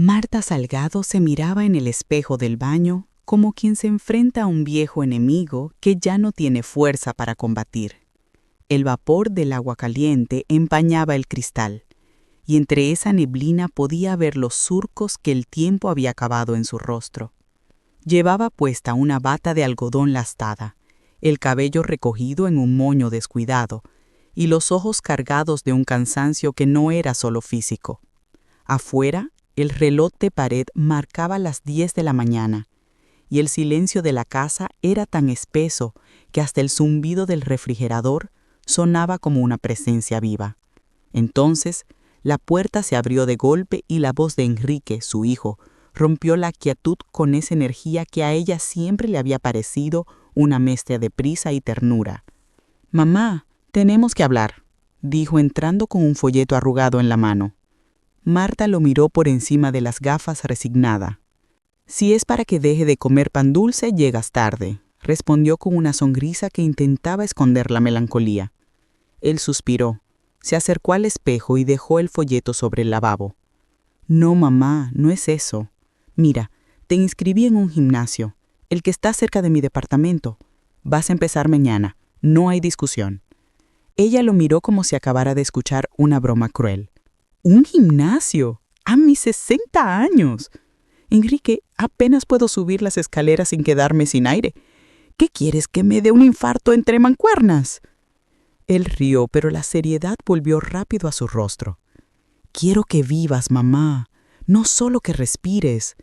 Marta Salgado se miraba en el espejo del baño como quien se enfrenta a un viejo enemigo que ya no tiene fuerza para combatir. El vapor del agua caliente empañaba el cristal, y entre esa neblina podía ver los surcos que el tiempo había cavado en su rostro. Llevaba puesta una bata de algodón lastada, el cabello recogido en un moño descuidado, y los ojos cargados de un cansancio que no era solo físico. Afuera, el reloj de pared marcaba las 10 de la mañana, y el silencio de la casa era tan espeso que hasta el zumbido del refrigerador sonaba como una presencia viva. Entonces, la puerta se abrió de golpe y la voz de Enrique, su hijo, rompió la quietud con esa energía que a ella siempre le había parecido una mezcla de prisa y ternura. «Mamá, tenemos que hablar», dijo entrando con un folleto arrugado en la mano. Marta lo miró por encima de las gafas resignada. «Si es para que deje de comer pan dulce, llegas tarde», respondió con una sonrisa que intentaba esconder la melancolía. Él suspiró, se acercó al espejo y dejó el folleto sobre el lavabo. «No, mamá, no es eso. Mira, te inscribí en un gimnasio, el que está cerca de mi departamento. Vas a empezar mañana, no hay discusión». Ella lo miró como si acabara de escuchar una broma cruel. «¿Un gimnasio? ¡A mis 60 años! Enrique, apenas puedo subir las escaleras sin quedarme sin aire. ¿Qué quieres, que me dé un infarto entre mancuernas?» Él rió, pero la seriedad volvió rápido a su rostro. «Quiero que vivas, mamá, no solo que respires.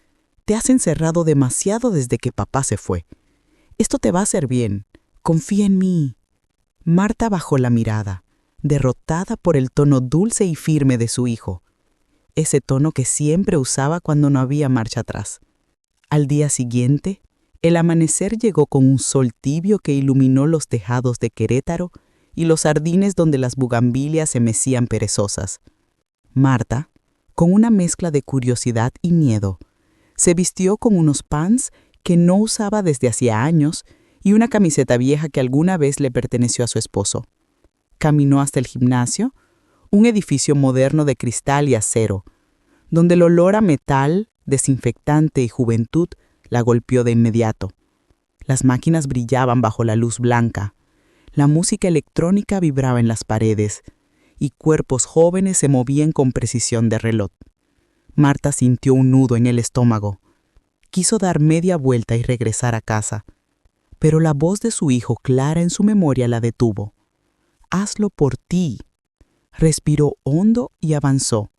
Te has encerrado demasiado desde que papá se fue. Esto te va a hacer bien. Confía en mí». Marta bajó la mirada, derrotada por el tono dulce y firme de su hijo, ese tono que siempre usaba cuando no había marcha atrás. Al día siguiente, el amanecer llegó con un sol tibio que iluminó los tejados de Querétaro y los jardines donde las bugambilias se mecían perezosas. Marta, con una mezcla de curiosidad y miedo, se vistió con unos pants que no usaba desde hacía años y una camiseta vieja que alguna vez le perteneció a su esposo. Caminó hasta el gimnasio, un edificio moderno de cristal y acero, donde el olor a metal, desinfectante y juventud la golpeó de inmediato. Las máquinas brillaban bajo la luz blanca, la música electrónica vibraba en las paredes y cuerpos jóvenes se movían con precisión de reloj. Marta sintió un nudo en el estómago. Quiso dar media vuelta y regresar a casa, pero la voz de su hijo clara en su memoria la detuvo. «Hazlo por ti». Respiró hondo y avanzó.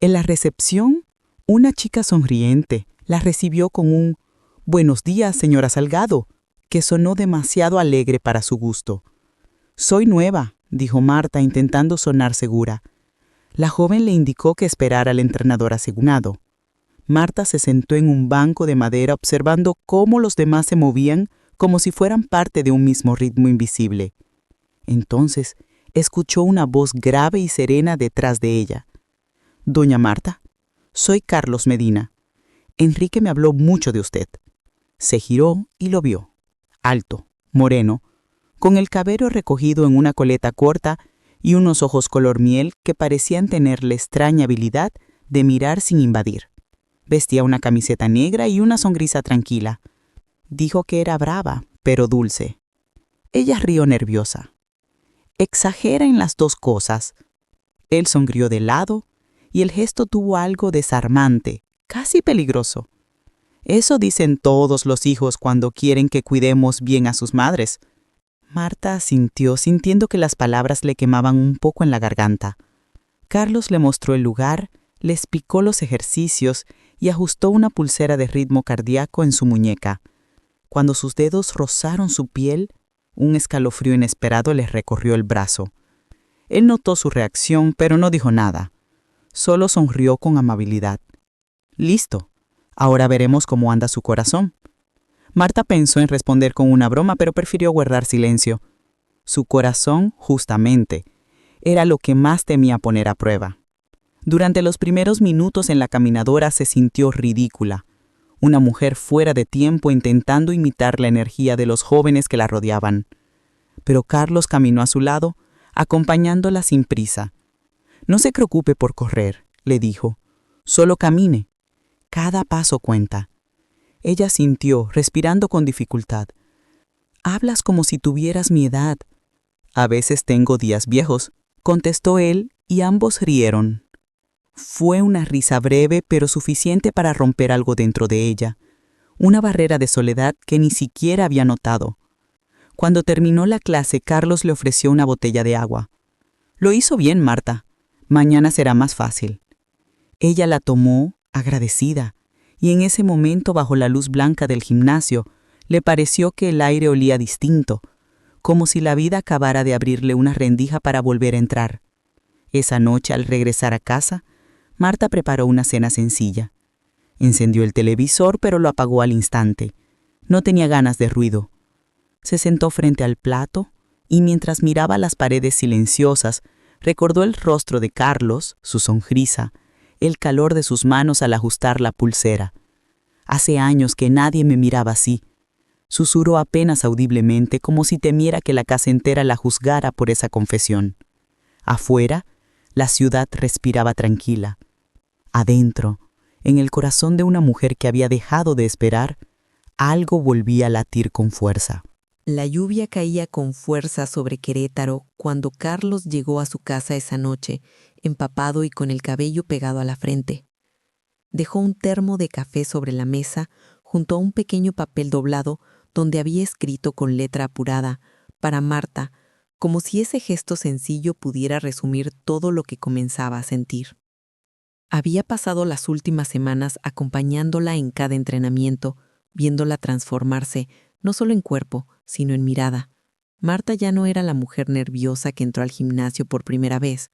En la recepción, una chica sonriente la recibió con un «Buenos días, señora Salgado», que sonó demasiado alegre para su gusto. «Soy nueva», dijo Marta intentando sonar segura. La joven le indicó que esperara al entrenador asignado. Marta se sentó en un banco de madera observando cómo los demás se movían como si fueran parte de un mismo ritmo invisible. Entonces, escuchó una voz grave y serena detrás de ella. «Doña Marta, soy Carlos Medina. Enrique me habló mucho de usted». Se giró y lo vio. Alto, moreno, con el cabello recogido en una coleta corta y unos ojos color miel que parecían tener la extraña habilidad de mirar sin invadir. Vestía una camiseta negra y una sonrisa tranquila. Dijo que era brava, pero dulce. Ella rió nerviosa. «Exagera en las dos cosas». Él sonrió de lado y el gesto tuvo algo desarmante, casi peligroso. «Eso dicen todos los hijos cuando quieren que cuidemos bien a sus madres». Marta asintió, sintiendo que las palabras le quemaban un poco en la garganta. Carlos le mostró el lugar, le explicó los ejercicios y ajustó una pulsera de ritmo cardíaco en su muñeca. Cuando sus dedos rozaron su piel, un escalofrío inesperado le recorrió el brazo. Él notó su reacción, pero no dijo nada. Solo sonrió con amabilidad. «Listo. Ahora veremos cómo anda su corazón». Marta pensó en responder con una broma, pero prefirió guardar silencio. Su corazón, justamente, era lo que más temía poner a prueba. Durante los primeros minutos en la caminadora se sintió ridícula. Una mujer fuera de tiempo intentando imitar la energía de los jóvenes que la rodeaban. Pero Carlos caminó a su lado, acompañándola sin prisa. «No se preocupe por correr», le dijo. «Solo camine. cada paso cuenta. Ella sintió, respirando con dificultad. Hablas como si tuvieras mi edad. A veces tengo días viejos, contestó él, y ambos rieron. Fue una risa breve pero suficiente para romper algo dentro de ella, una barrera de soledad que ni siquiera había notado. Cuando terminó la clase, Carlos le ofreció una botella de agua. Lo hizo bien, Marta. Mañana será más fácil. Ella la tomó, agradecida, y en ese momento, bajo la luz blanca del gimnasio, le pareció que el aire olía distinto, como si la vida acabara de abrirle una rendija para volver a entrar. Esa noche, al regresar a casa, Marta preparó una cena sencilla. Encendió el televisor, pero lo apagó al instante. No tenía ganas de ruido. Se sentó frente al plato y mientras miraba las paredes silenciosas, recordó el rostro de Carlos, su sonrisa, el calor de sus manos al ajustar la pulsera. Hace años que nadie me miraba así. Susurró apenas audiblemente, como si temiera que la casa entera la juzgara por esa confesión. Afuera, la ciudad respiraba tranquila. Adentro, en el corazón de una mujer que había dejado de esperar, algo volvía a latir con fuerza. La lluvia caía con fuerza sobre Querétaro cuando Carlos llegó a su casa esa noche, empapado y con el cabello pegado a la frente. Dejó un termo de café sobre la mesa junto a un pequeño papel doblado donde había escrito con letra apurada, para Marta, como si ese gesto sencillo pudiera resumir todo lo que comenzaba a sentir. Había pasado las últimas semanas acompañándola en cada entrenamiento, viéndola transformarse, no solo en cuerpo, sino en mirada. Marta ya no era la mujer nerviosa que entró al gimnasio por primera vez.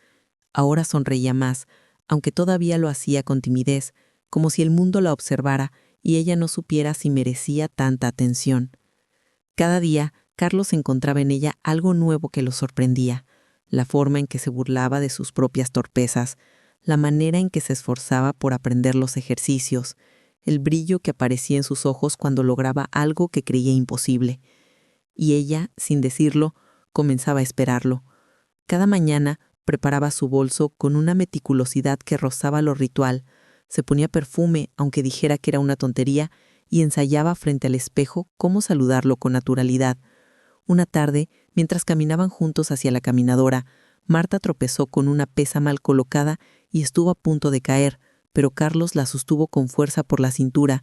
Ahora sonreía más, aunque todavía lo hacía con timidez, como si el mundo la observara y ella no supiera si merecía tanta atención. Cada día, Carlos encontraba en ella algo nuevo que lo sorprendía, la forma en que se burlaba de sus propias torpezas, la manera en que se esforzaba por aprender los ejercicios, el brillo que aparecía en sus ojos cuando lograba algo que creía imposible. Y ella, sin decirlo, comenzaba a esperarlo. Cada mañana preparaba su bolso con una meticulosidad que rozaba lo ritual, se ponía perfume, aunque dijera que era una tontería, y ensayaba frente al espejo cómo saludarlo con naturalidad. Una tarde, mientras caminaban juntos hacia la caminadora, Marta tropezó con una pesa mal colocada y estuvo a punto de caer, pero Carlos la sostuvo con fuerza por la cintura.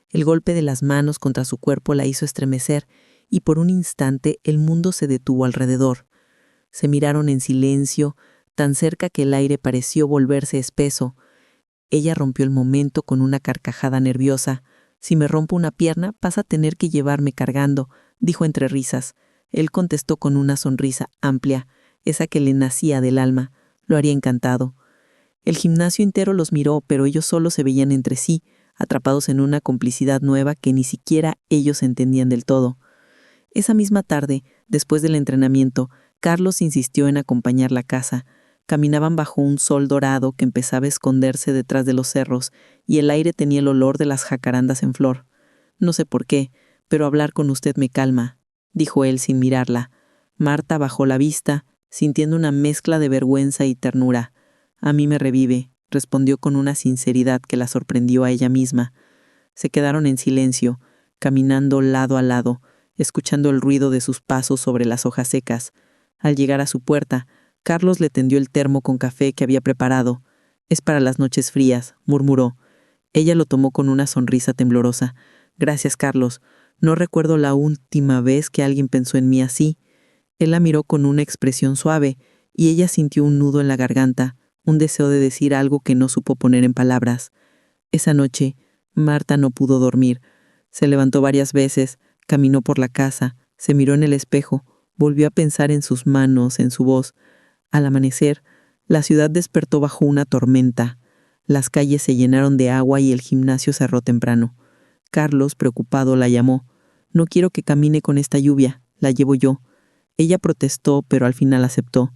El golpe de las manos contra su cuerpo la hizo estremecer, y por un instante el mundo se detuvo alrededor. Se miraron en silencio, tan cerca que el aire pareció volverse espeso. Ella rompió el momento con una carcajada nerviosa. «Si me rompo una pierna, vas a tener que llevarme cargando», dijo entre risas. Él contestó con una sonrisa amplia, esa que le nacía del alma. Lo haría encantado. El gimnasio entero los miró, pero ellos solo se veían entre sí, atrapados en una complicidad nueva que ni siquiera ellos entendían del todo. Esa misma tarde, después del entrenamiento, Carlos insistió en acompañarla a casa. Caminaban bajo un sol dorado que empezaba a esconderse detrás de los cerros, y el aire tenía el olor de las jacarandas en flor. «No sé por qué, pero hablar con usted me calma», dijo él sin mirarla. Marta bajó la vista, sintiendo una mezcla de vergüenza y ternura. «A mí me revive», respondió con una sinceridad que la sorprendió a ella misma. Se quedaron en silencio, caminando lado a lado, escuchando el ruido de sus pasos sobre las hojas secas. Al llegar a su puerta, Carlos le tendió el termo con café que había preparado. «Es para las noches frías», murmuró. Ella lo tomó con una sonrisa temblorosa. «Gracias, Carlos. No recuerdo la última vez que alguien pensó en mí así». Él la miró con una expresión suave, y ella sintió un nudo en la garganta, un deseo de decir algo que no supo poner en palabras. Esa noche, Marta no pudo dormir. Se levantó varias veces, caminó por la casa, se miró en el espejo, volvió a pensar en sus manos, en su voz. Al amanecer, la ciudad despertó bajo una tormenta. Las calles se llenaron de agua y el gimnasio cerró temprano. Carlos, preocupado, la llamó. «No quiero que camine con esta lluvia, la llevo yo». Ella protestó, pero al final aceptó.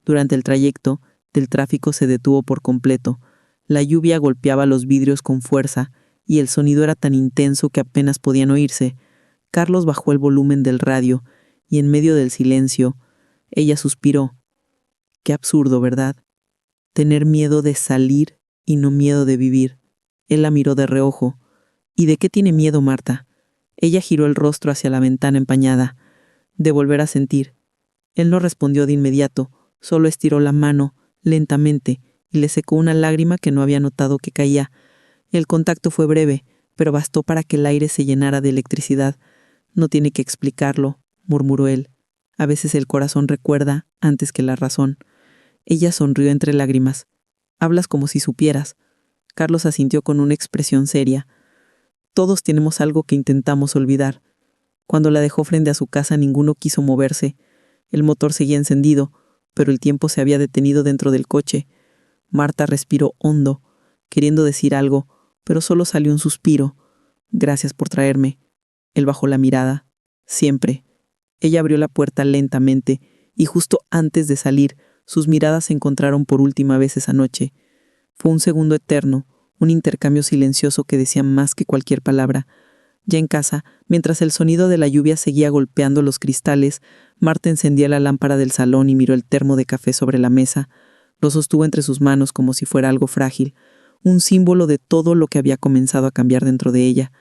Durante el trayecto, el tráfico se detuvo por completo. La lluvia golpeaba los vidrios con fuerza, y el sonido era tan intenso que apenas podían oírse. Carlos bajó el volumen del radio, y en medio del silencio, ella suspiró. Qué absurdo, ¿verdad? Tener miedo de salir y no miedo de vivir. Él la miró de reojo. ¿Y de qué tiene miedo, Marta? Ella giró el rostro hacia la ventana empañada. De volver a sentir. Él no respondió de inmediato, solo estiró la mano, lentamente, y le secó una lágrima que no había notado que caía. El contacto fue breve, pero bastó para que el aire se llenara de electricidad. No tiene que explicarlo, murmuró él. A veces el corazón recuerda antes que la razón. Ella sonrió entre lágrimas. Hablas como si supieras. Carlos asintió con una expresión seria. Todos tenemos algo que intentamos olvidar. Cuando la dejó frente a su casa, ninguno quiso moverse. El motor seguía encendido, pero el tiempo se había detenido dentro del coche. Marta respiró hondo, queriendo decir algo, pero solo salió un suspiro. Gracias por traerme. Él bajó la mirada. Siempre. Ella abrió la puerta lentamente, y justo antes de salir, sus miradas se encontraron por última vez esa noche. Fue un segundo eterno, un intercambio silencioso que decía más que cualquier palabra. Ya en casa, mientras el sonido de la lluvia seguía golpeando los cristales, Marta encendía la lámpara del salón y miró el termo de café sobre la mesa. Lo sostuvo entre sus manos como si fuera algo frágil, un símbolo de todo lo que había comenzado a cambiar dentro de ella.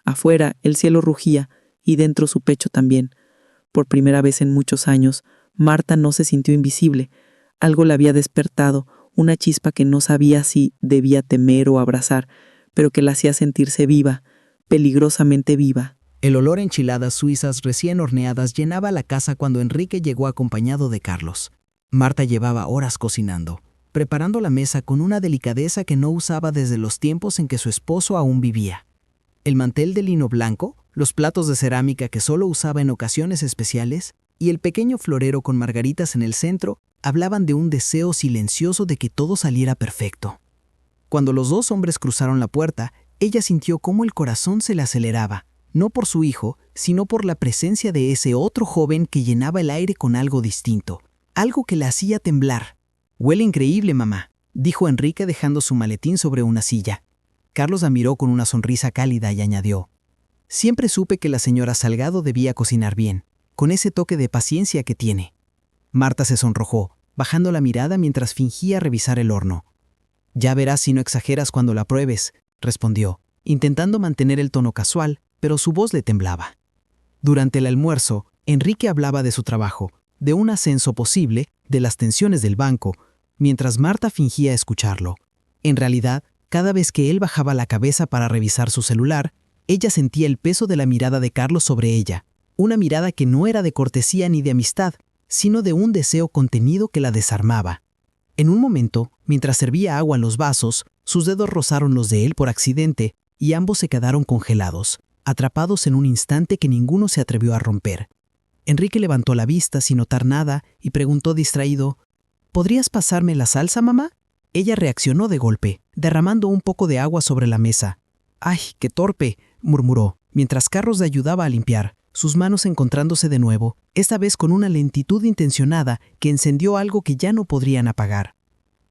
Afuera, el cielo rugía, y dentro su pecho también. Por primera vez en muchos años, Marta no se sintió invisible. Algo la había despertado, una chispa que no sabía si debía temer o abrazar, pero que la hacía sentirse viva, peligrosamente viva. El olor a enchiladas suizas recién horneadas llenaba la casa cuando Enrique llegó acompañado de Carlos. Marta llevaba horas cocinando, preparando la mesa con una delicadeza que no usaba desde los tiempos en que su esposo aún vivía. El mantel de lino blanco, los platos de cerámica que solo usaba en ocasiones especiales y el pequeño florero con margaritas en el centro hablaban de un deseo silencioso de que todo saliera perfecto. Cuando los dos hombres cruzaron la puerta, ella sintió cómo el corazón se le aceleraba, no por su hijo, sino por la presencia de ese otro joven que llenaba el aire con algo distinto, algo que la hacía temblar. «Huele increíble, mamá», dijo Enrique dejando su maletín sobre una silla. Carlos la miró con una sonrisa cálida y añadió: «Siempre supe que la señora Salgado debía cocinar bien, con ese toque de paciencia que tiene». Marta se sonrojó, bajando la mirada mientras fingía revisar el horno. «Ya verás si no exageras cuando la pruebes», respondió, intentando mantener el tono casual, pero su voz le temblaba. Durante el almuerzo, Enrique hablaba de su trabajo, de un ascenso posible, de las tensiones del banco, mientras Marta fingía escucharlo. En realidad, cada vez que él bajaba la cabeza para revisar su celular, ella sentía el peso de la mirada de Carlos sobre ella, una mirada que no era de cortesía ni de amistad, sino de un deseo contenido que la desarmaba. En un momento, mientras servía agua en los vasos, sus dedos rozaron los de él por accidente y ambos se quedaron congelados, atrapados en un instante que ninguno se atrevió a romper. Enrique levantó la vista sin notar nada y preguntó distraído: «¿Podrías pasarme la salsa, mamá?». Ella reaccionó de golpe, derramando un poco de agua sobre la mesa. «¡Ay, qué torpe!», murmuró, mientras Carlos le ayudaba a limpiar, sus manos encontrándose de nuevo, esta vez con una lentitud intencionada que encendió algo que ya no podrían apagar.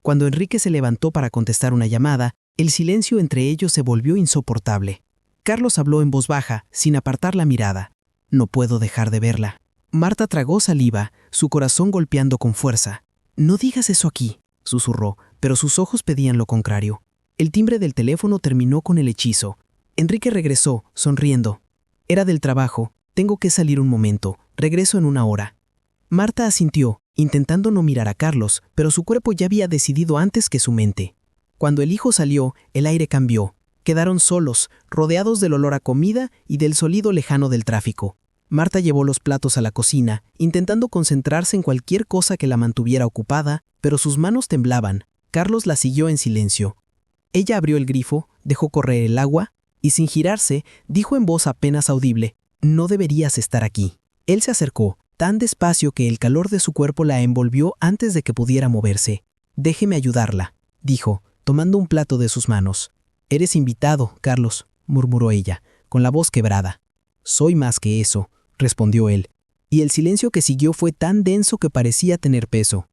Cuando Enrique se levantó para contestar una llamada, el silencio entre ellos se volvió insoportable. Carlos habló en voz baja, sin apartar la mirada. «No puedo dejar de verla». Marta tragó saliva, su corazón golpeando con fuerza. «No digas eso aquí», susurró, pero sus ojos pedían lo contrario. El timbre del teléfono terminó con el hechizo. Enrique regresó, sonriendo. «Era del trabajo. Tengo que salir un momento. Regreso en 1 hora». Marta asintió, intentando no mirar a Carlos, pero su cuerpo ya había decidido antes que su mente. Cuando el hijo salió, el aire cambió. Quedaron solos, rodeados del olor a comida y del sonido lejano del tráfico. Marta llevó los platos a la cocina, intentando concentrarse en cualquier cosa que la mantuviera ocupada, pero sus manos temblaban. Carlos la siguió en silencio. Ella abrió el grifo, dejó correr el agua y, sin girarse, dijo en voz apenas audible: «No deberías estar aquí». Él se acercó, tan despacio que el calor de su cuerpo la envolvió antes de que pudiera moverse. «Déjeme ayudarla», dijo, tomando un plato de sus manos. «Eres invitado, Carlos», murmuró ella, con la voz quebrada. «Soy más que eso», respondió él, y el silencio que siguió fue tan denso que parecía tener peso.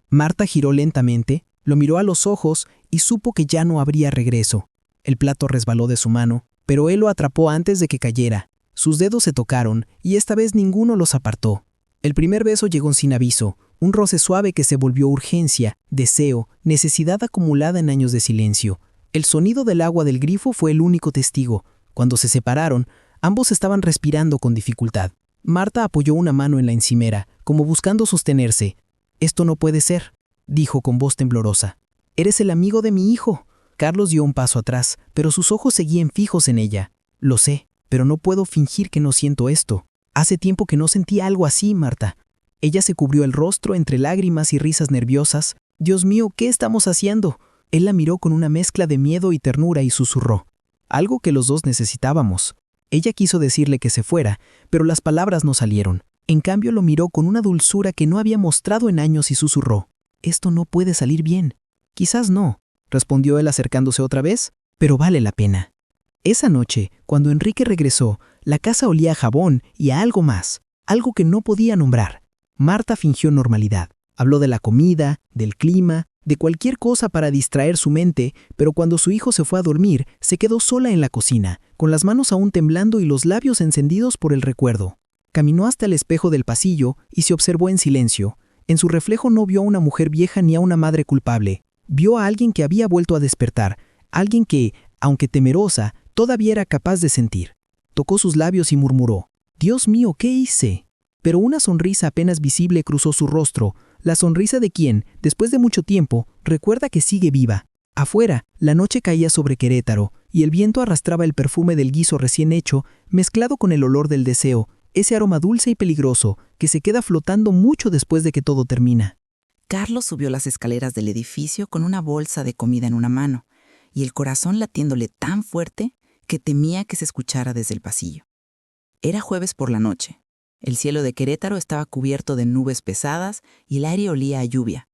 Marta giró lentamente, lo miró a los ojos y supo que ya no habría regreso. El plato resbaló de su mano, pero él lo atrapó antes de que cayera. Sus dedos se tocaron y esta vez ninguno los apartó. El primer beso llegó sin aviso, un roce suave que se volvió urgencia, deseo, necesidad acumulada en años de silencio. El sonido del agua del grifo fue el único testigo. Cuando se separaron, ambos estaban respirando con dificultad. Marta apoyó una mano en la encimera, como buscando sostenerse. «Esto no puede ser», dijo con voz temblorosa. «Eres el amigo de mi hijo». Carlos dio un paso atrás, pero sus ojos seguían fijos en ella. «Lo sé, pero no puedo fingir que no siento esto. Hace tiempo que no sentía algo así, Marta». Ella se cubrió el rostro entre lágrimas y risas nerviosas. «Dios mío, ¿qué estamos haciendo?». Él la miró con una mezcla de miedo y ternura y susurró. Algo que los dos necesitábamos. Ella quiso decirle que se fuera, pero las palabras no salieron. En cambio lo miró con una dulzura que no había mostrado en años y susurró. «Esto no puede salir bien». «Quizás no», respondió él acercándose otra vez, «pero vale la pena». Esa noche, cuando Enrique regresó, la casa olía a jabón y a algo más, algo que no podía nombrar. Marta fingió normalidad. Habló de la comida, del clima, de cualquier cosa para distraer su mente, pero cuando su hijo se fue a dormir, se quedó sola en la cocina, con las manos aún temblando y los labios encendidos por el recuerdo. Caminó hasta el espejo del pasillo y se observó en silencio. En su reflejo no vio a una mujer vieja ni a una madre culpable. Vio a alguien que había vuelto a despertar, alguien que, aunque temerosa, todavía era capaz de sentir. Tocó sus labios y murmuró: «Dios mío, ¿qué hice?». Pero una sonrisa apenas visible cruzó su rostro, la sonrisa de quien, después de mucho tiempo, recuerda que sigue viva. Afuera, la noche caía sobre Querétaro, y el viento arrastraba el perfume del guiso recién hecho, mezclado con el olor del deseo, ese aroma dulce y peligroso que se queda flotando mucho después de que todo termina. Carlos subió las escaleras del edificio con una bolsa de comida en una mano, y el corazón latiéndole tan fuerte que temía que se escuchara desde el pasillo. Era jueves por la noche. El cielo de Querétaro estaba cubierto de nubes pesadas y el aire olía a lluvia,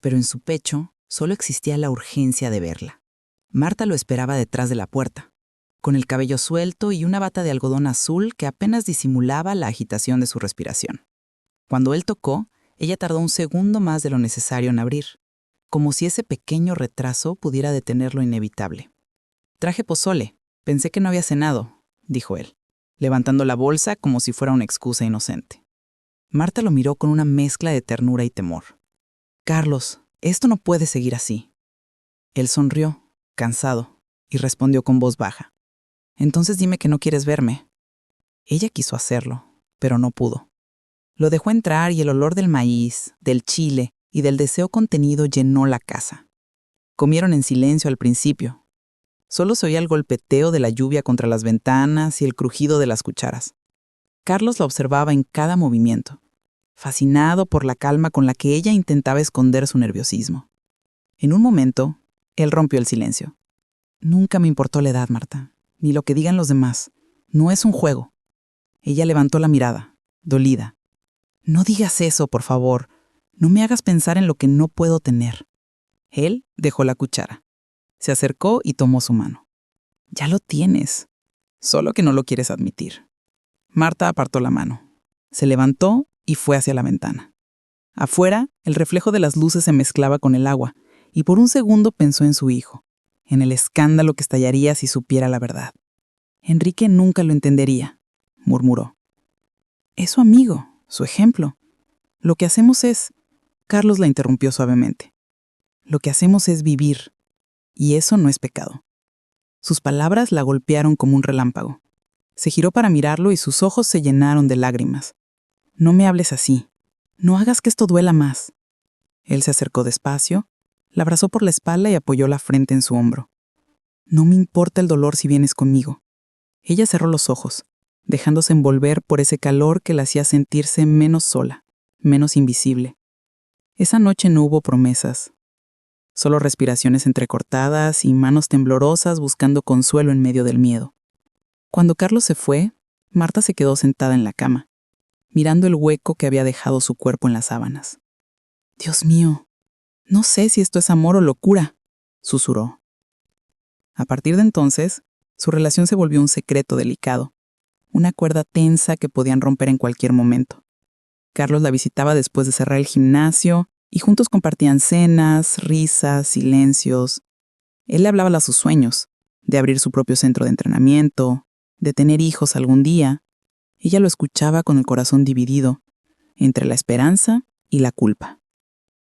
pero en su pecho solo existía la urgencia de verla. Marta lo esperaba detrás de la puerta, con el cabello suelto y una bata de algodón azul que apenas disimulaba la agitación de su respiración. Cuando él tocó, ella tardó un segundo más de lo necesario en abrir, como si ese pequeño retraso pudiera detener lo inevitable. «Traje pozole, pensé que no había cenado», dijo él, levantando la bolsa como si fuera una excusa inocente. Marta lo miró con una mezcla de ternura y temor. «Carlos, esto no puede seguir así». Él sonrió, cansado, y respondió con voz baja: «Entonces dime que no quieres verme». Ella quiso hacerlo, pero no pudo. Lo dejó entrar y el olor del maíz, del chile y del deseo contenido llenó la casa. Comieron en silencio al principio. Solo se oía el golpeteo de la lluvia contra las ventanas y el crujido de las cucharas. Carlos la observaba en cada movimiento, fascinado por la calma con la que ella intentaba esconder su nerviosismo. En un momento, él rompió el silencio. «Nunca me importó la edad, Marta, ni lo que digan los demás. No es un juego». Ella levantó la mirada, dolida. «No digas eso, por favor. No me hagas pensar en lo que no puedo tener». Él dejó la cuchara. Se acercó y tomó su mano. «Ya lo tienes, solo que no lo quieres admitir». Marta apartó la mano. Se levantó y fue hacia la ventana. Afuera, el reflejo de las luces se mezclaba con el agua, y por un segundo pensó en su hijo, en el escándalo que estallaría si supiera la verdad. «Enrique nunca lo entendería», murmuró. «Es su amigo, su ejemplo. Lo que hacemos es…» Carlos la interrumpió suavemente. «Lo que hacemos es vivir. Y eso no es pecado». Sus palabras la golpearon como un relámpago. Se giró para mirarlo y sus ojos se llenaron de lágrimas. «No me hables así. No hagas que esto duela más». Él se acercó despacio, la abrazó por la espalda y apoyó la frente en su hombro. «No me importa el dolor si vienes conmigo». Ella cerró los ojos, dejándose envolver por ese calor que la hacía sentirse menos sola, menos invisible. Esa noche no hubo promesas. Solo respiraciones entrecortadas y manos temblorosas buscando consuelo en medio del miedo. Cuando Carlos se fue, Marta se quedó sentada en la cama, mirando el hueco que había dejado su cuerpo en las sábanas. «Dios mío, no sé si esto es amor o locura», susurró. A partir de entonces, su relación se volvió un secreto delicado, una cuerda tensa que podían romper en cualquier momento. Carlos la visitaba después de cerrar el gimnasio, y juntos compartían cenas, risas, silencios. Él le hablaba de sus sueños, de abrir su propio centro de entrenamiento, de tener hijos algún día. Ella lo escuchaba con el corazón dividido, entre la esperanza y la culpa.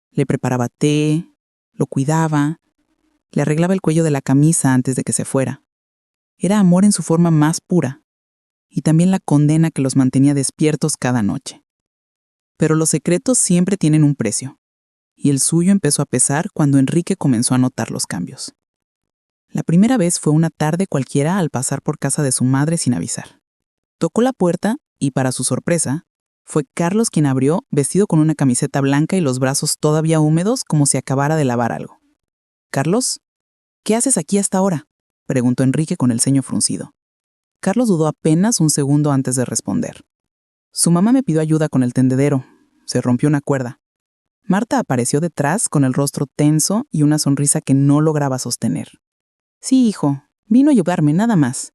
Le preparaba té, lo cuidaba, Le arreglaba el cuello de la camisa antes de que se fuera. Era amor en su forma más pura, y también la condena que los mantenía despiertos cada noche. Pero los secretos siempre tienen un precio, y el suyo empezó a pesar cuando Enrique comenzó a notar los cambios. La primera vez fue una tarde cualquiera al pasar por casa de su madre sin avisar. Tocó la puerta y, para su sorpresa, fue Carlos quien abrió, vestido con una camiseta blanca y los brazos todavía húmedos como si acabara de lavar algo. «Carlos, ¿qué haces aquí hasta ahora?», preguntó Enrique con el ceño fruncido. Carlos dudó apenas un segundo antes de responder. «Su mamá me pidió ayuda con el tendedero. Se rompió una cuerda». Marta apareció detrás con el rostro tenso y una sonrisa que no lograba sostener. «Sí, hijo, vino a ayudarme, nada más».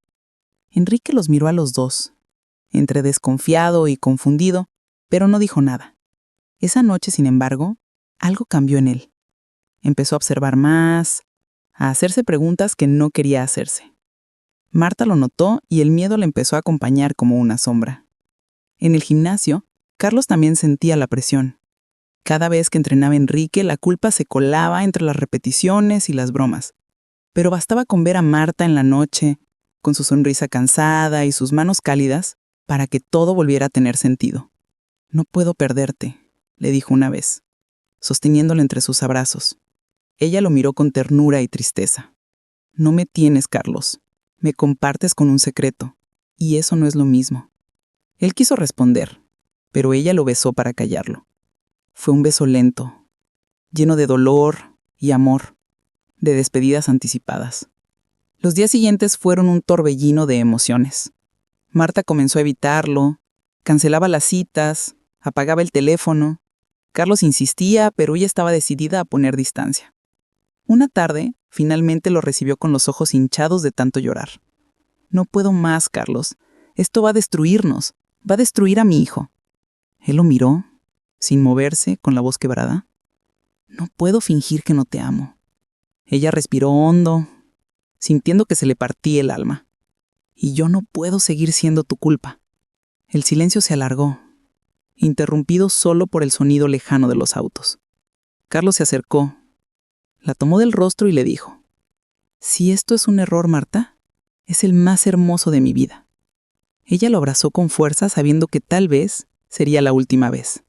Enrique los miró a los dos, entre desconfiado y confundido, pero no dijo nada. Esa noche, sin embargo, algo cambió en él. Empezó a observar más, a hacerse preguntas que no quería hacerse. Marta lo notó y el miedo le empezó a acompañar como una sombra. En el gimnasio, Carlos también sentía la presión. Cada vez que entrenaba Enrique, la culpa se colaba entre las repeticiones y las bromas. Pero bastaba con ver a Marta en la noche, con su sonrisa cansada y sus manos cálidas, para que todo volviera a tener sentido. «No puedo perderte», le dijo una vez, sosteniéndolo entre sus abrazos. Ella lo miró con ternura y tristeza. «No me tienes, Carlos. Me compartes con un secreto, y eso no es lo mismo». Él quiso responder, pero ella lo besó para callarlo. Fue un beso lento, lleno de dolor y amor, de despedidas anticipadas. Los días siguientes fueron un torbellino de emociones. Marta comenzó a evitarlo, cancelaba las citas, apagaba el teléfono. Carlos insistía, pero ella estaba decidida a poner distancia. Una tarde, finalmente lo recibió con los ojos hinchados de tanto llorar. «No puedo más, Carlos. Esto va a destruirnos. Va a destruir a mi hijo». Él lo miró, sin moverse, con la voz quebrada. «No puedo fingir que no te amo». Ella respiró hondo, sintiendo que se le partía el alma. «Y yo no puedo seguir siendo tu culpa». El silencio se alargó, interrumpido solo por el sonido lejano de los autos. Carlos se acercó, la tomó del rostro y le dijo: «Si esto es un error, Marta, es el más hermoso de mi vida». Ella lo abrazó con fuerza, sabiendo que tal vez sería la última vez.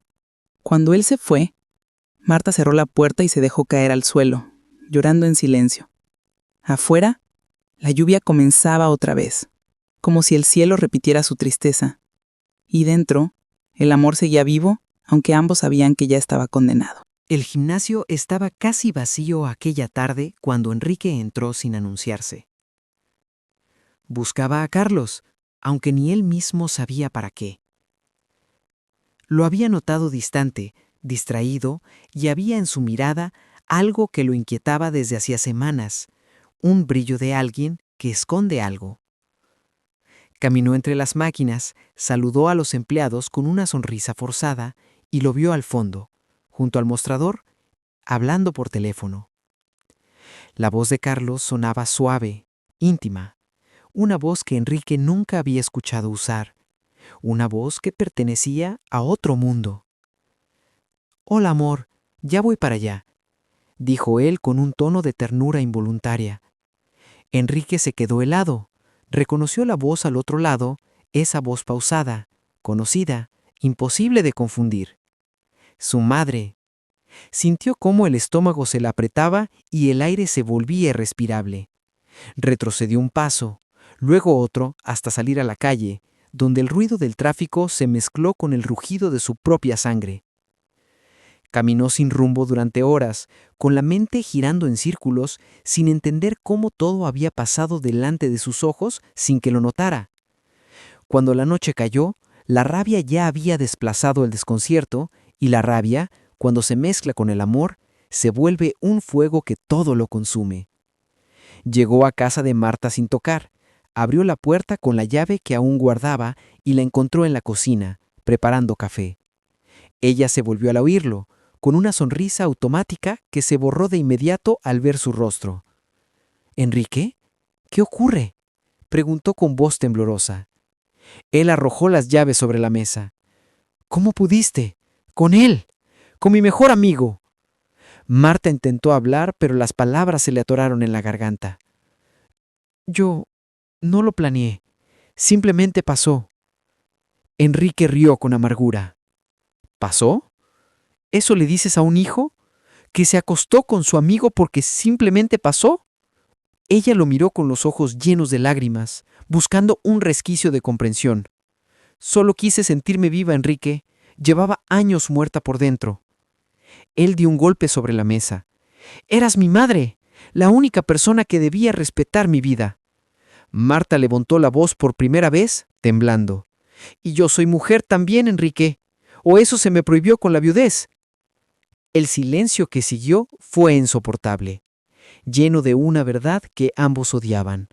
Cuando él se fue, Marta cerró la puerta y se dejó caer al suelo, llorando en silencio. Afuera, la lluvia comenzaba otra vez, como si el cielo repitiera su tristeza. Y dentro, el amor seguía vivo, aunque ambos sabían que ya estaba condenado. El gimnasio estaba casi vacío aquella tarde cuando Enrique entró sin anunciarse. Buscaba a Carlos, aunque ni él mismo sabía para qué. Lo había notado distante, distraído, y había en su mirada algo que lo inquietaba desde hacía semanas, un brillo de alguien que esconde algo. Caminó entre las máquinas, saludó a los empleados con una sonrisa forzada y lo vio al fondo, junto al mostrador, hablando por teléfono. La voz de Carlos sonaba suave, íntima, una voz que Enrique nunca había escuchado usar, una voz que pertenecía a otro mundo. «Hola, amor, ya voy para allá», dijo él con un tono de ternura involuntaria. Enrique se quedó helado, reconoció la voz al otro lado, esa voz pausada, conocida, imposible de confundir. Su madre. Sintió cómo el estómago se le apretaba y el aire se volvía irrespirable. Retrocedió un paso, luego otro, hasta salir a la calle, donde el ruido del tráfico se mezcló con el rugido de su propia sangre. Caminó sin rumbo durante horas, con la mente girando en círculos, sin entender cómo todo había pasado delante de sus ojos sin que lo notara. Cuando la noche cayó, la rabia ya había desplazado el desconcierto, y la rabia, cuando se mezcla con el amor, se vuelve un fuego que todo lo consume. Llegó a casa de Marta sin tocar, abrió la puerta con la llave que aún guardaba y la encontró en la cocina, preparando café. Ella se volvió al oírlo, con una sonrisa automática que se borró de inmediato al ver su rostro. «¿Enrique? ¿Qué ocurre?», preguntó con voz temblorosa. Él arrojó las llaves sobre la mesa. «¿Cómo pudiste? ¡Con él! ¡Con mi mejor amigo!». Marta intentó hablar, pero las palabras se le atoraron en la garganta. Yo no lo planeé. Simplemente pasó. Enrique rió con amargura. ¿Pasó? ¿Eso le dices a un hijo? ¿Que se acostó con su amigo porque simplemente pasó? Ella lo miró con los ojos llenos de lágrimas, buscando un resquicio de comprensión. Solo quise sentirme viva, Enrique. Llevaba años muerta por dentro. Él dio un golpe sobre la mesa. Eras mi madre, la única persona que debía respetar mi vida. Marta levantó la voz por primera vez, temblando. Y yo soy mujer también, Enrique. ¿O eso se me prohibió con la viudez? El silencio que siguió fue insoportable, lleno de una verdad que ambos odiaban.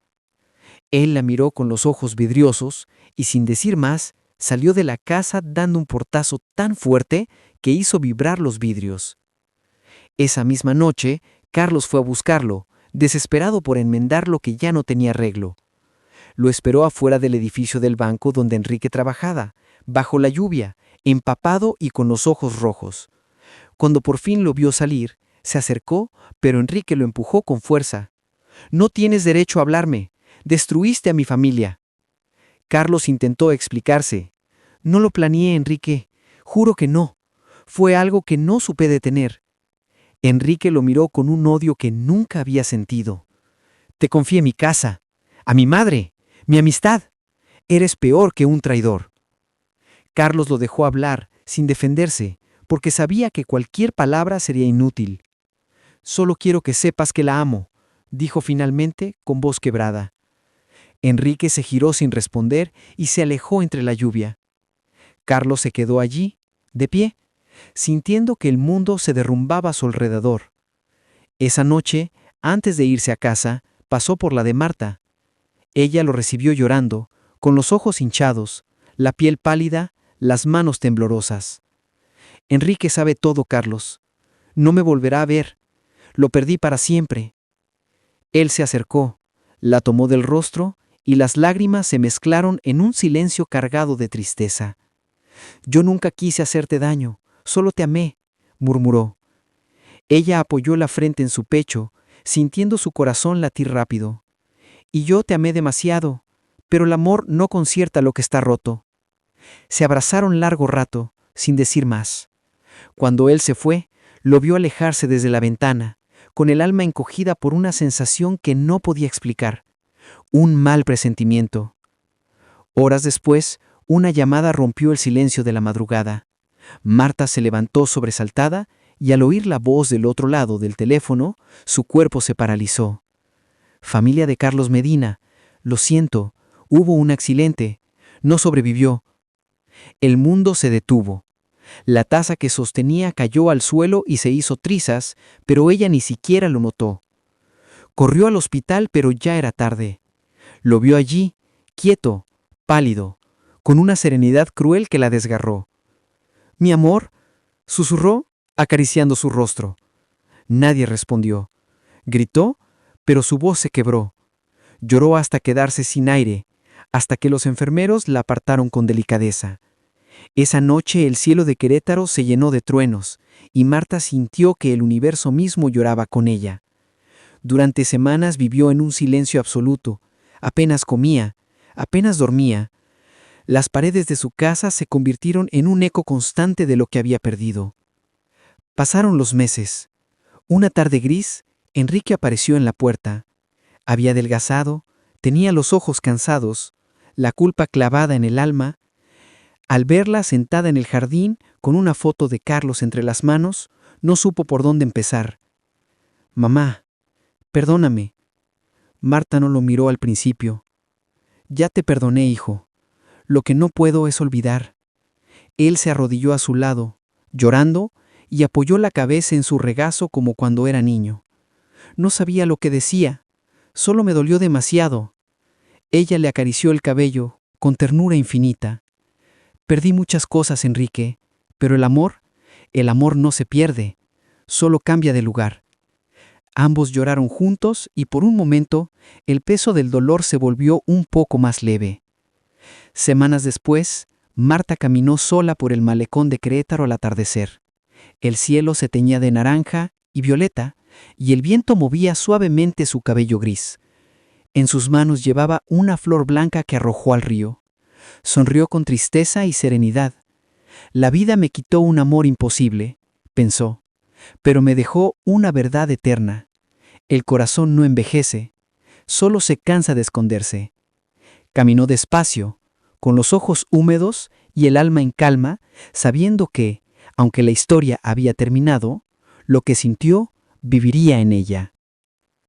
Él la miró con los ojos vidriosos y, sin decir más, salió de la casa dando un portazo tan fuerte que hizo vibrar los vidrios. Esa misma noche, Carlos fue a buscarlo, desesperado por enmendar lo que ya no tenía arreglo. Lo esperó afuera del edificio del banco donde Enrique trabajaba, bajo la lluvia, empapado y con los ojos rojos. Cuando por fin lo vio salir, se acercó, pero Enrique lo empujó con fuerza. «No tienes derecho a hablarme. Destruiste a mi familia». Carlos intentó explicarse. «No lo planeé, Enrique. Juro que no. Fue algo que no supe detener». Enrique lo miró con un odio que nunca había sentido. «Te confié mi casa, a mi madre, mi amistad. Eres peor que un traidor». Carlos lo dejó hablar, sin defenderse, porque sabía que cualquier palabra sería inútil. «Solo quiero que sepas que la amo», dijo finalmente con voz quebrada. Enrique se giró sin responder y se alejó entre la lluvia. Carlos se quedó allí, de pie, sintiendo que el mundo se derrumbaba a su alrededor. Esa noche, antes de irse a casa, pasó por la de Marta. Ella lo recibió llorando, con los ojos hinchados, la piel pálida, las manos temblorosas. «Enrique sabe todo, Carlos. No me volverá a ver. Lo perdí para siempre». Él se acercó, la tomó del rostro y las lágrimas se mezclaron en un silencio cargado de tristeza. «Yo nunca quise hacerte daño, solo te amé», murmuró. Ella apoyó la frente en su pecho, sintiendo su corazón latir rápido. «Y yo te amé demasiado, pero el amor no concierta lo que está roto». Se abrazaron largo rato, sin decir más. Cuando él se fue, lo vio alejarse desde la ventana, con el alma encogida por una sensación que no podía explicar. Un mal presentimiento. Horas después, una llamada rompió el silencio de la madrugada. Marta se levantó sobresaltada y al oír la voz del otro lado del teléfono, su cuerpo se paralizó. «Familia de Carlos Medina, lo siento, hubo un accidente, no sobrevivió». El mundo se detuvo. La taza que sostenía cayó al suelo y se hizo trizas, pero ella ni siquiera lo notó. Corrió al hospital, pero ya era tarde. Lo vio allí, quieto, pálido, con una serenidad cruel que la desgarró. «Mi amor», susurró, acariciando su rostro. Nadie respondió. Gritó, pero su voz se quebró. Lloró hasta quedarse sin aire, hasta que los enfermeros la apartaron con delicadeza. Esa noche el cielo de Querétaro se llenó de truenos, y Marta sintió que el universo mismo lloraba con ella. Durante semanas vivió en un silencio absoluto, apenas comía, apenas dormía. Las paredes de su casa se convirtieron en un eco constante de lo que había perdido. Pasaron los meses. Una tarde gris, Enrique apareció en la puerta. Había adelgazado, tenía los ojos cansados, la culpa clavada en el alma. Al verla sentada en el jardín, con una foto de Carlos entre las manos, no supo por dónde empezar. «Mamá, perdóname». Marta no lo miró al principio. «Ya te perdoné, hijo. Lo que no puedo es olvidar». Él se arrodilló a su lado, llorando, y apoyó la cabeza en su regazo como cuando era niño. No sabía lo que decía, solo me dolió demasiado. Ella le acarició el cabello, con ternura infinita. «Perdí muchas cosas, Enrique, pero el amor no se pierde, solo cambia de lugar». Ambos lloraron juntos y por un momento el peso del dolor se volvió un poco más leve. Semanas después, Marta caminó sola por el malecón de Querétaro al atardecer. El cielo se teñía de naranja y violeta, y el viento movía suavemente su cabello gris. En sus manos llevaba una flor blanca que arrojó al río. Sonrió con tristeza y serenidad. La vida me quitó un amor imposible, pensó, pero me dejó una verdad eterna. El corazón no envejece, solo se cansa de esconderse. Caminó despacio, con los ojos húmedos y el alma en calma, sabiendo que, aunque la historia había terminado, lo que sintió viviría en ella.